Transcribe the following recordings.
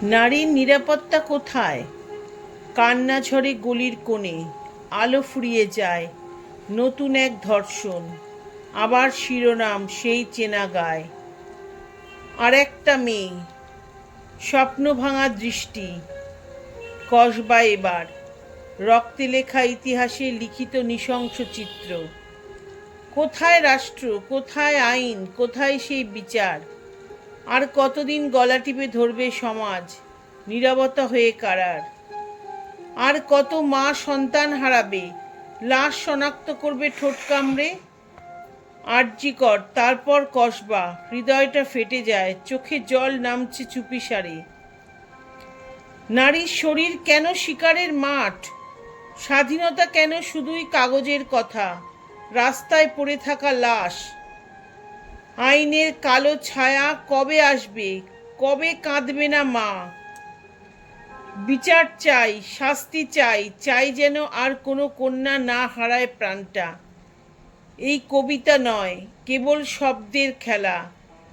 নারীর নিরাপত্তা কোথায়? কান্না ঝরে গলির কোণে, আলো ফুরিয়ে যায়, নতুন এক ধর্ষণ, আবার শিরোনাম সেই চেনা গায়। আর একটা মেয়ে, স্বপ্ন ভাঙা দৃষ্টি, কসবা এবার, রক্তে লেখা ইতিহাসে লিখিত নৃশংস চিত্র। কোথায় রাষ্ট্র, কোথায় আইন, কোথায় সেই বিচার? আর কতদিন গলা টিপে ধরবে সমাজ, নীরবতা হয়ে কারার? আর কত মা সন্তান হারাবে, লাশ শনাক্ত করবে ঠোঁট কামড়ে? আরজি কর, তারপর কসবা, হৃদয়টা ফেটে যায়, চোখে জল নামছে চুপিসারে। নারীর শরীর কেন শিকারের মাঠ? স্বাধীনতা কেন শুধুই কাগজের কথা, রাস্তায় পড়ে থাকা লাশ? আইনের কালো ছায়া কবে আসবে, কবে কাঁদবে না মা? বিচার চাই, শাস্তি চাই, চাই যেন আর কোনো কন্যা না হারায় প্রাণটা। এই কবিতা নয়, কেবল শব্দের খেলা,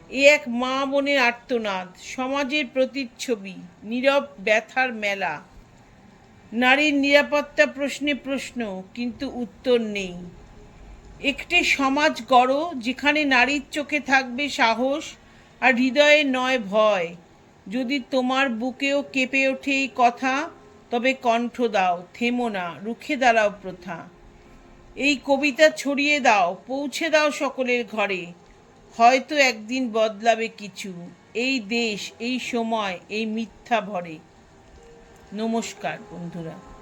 এ এক মা বোনের আর্তনাদ, সমাজের প্রতিচ্ছবি, নীরব ব্যথার মেলা। নারীর নিরাপত্তা প্রশ্নে প্রশ্ন, কিন্তু উত্তর নেই। একটি সমাজ গড়ো যেখানে নারীর চোখে থাকবে সাহস আর হৃদয়ে নয় ভয়। যদি তোমার বুকেও কেঁপে ওঠে এই কথা, তবে কণ্ঠ দাও, থেমো না, রুখে দাঁড়াও প্রথা। এই কবিতা ছড়িয়ে দাও, পৌঁছে দাও সকলের ঘরে, হয়তো একদিন বদলাবে কিছু, এই দেশ, এই সময়, এই মিথ্যা ভরে। নমস্কার বন্ধুরা।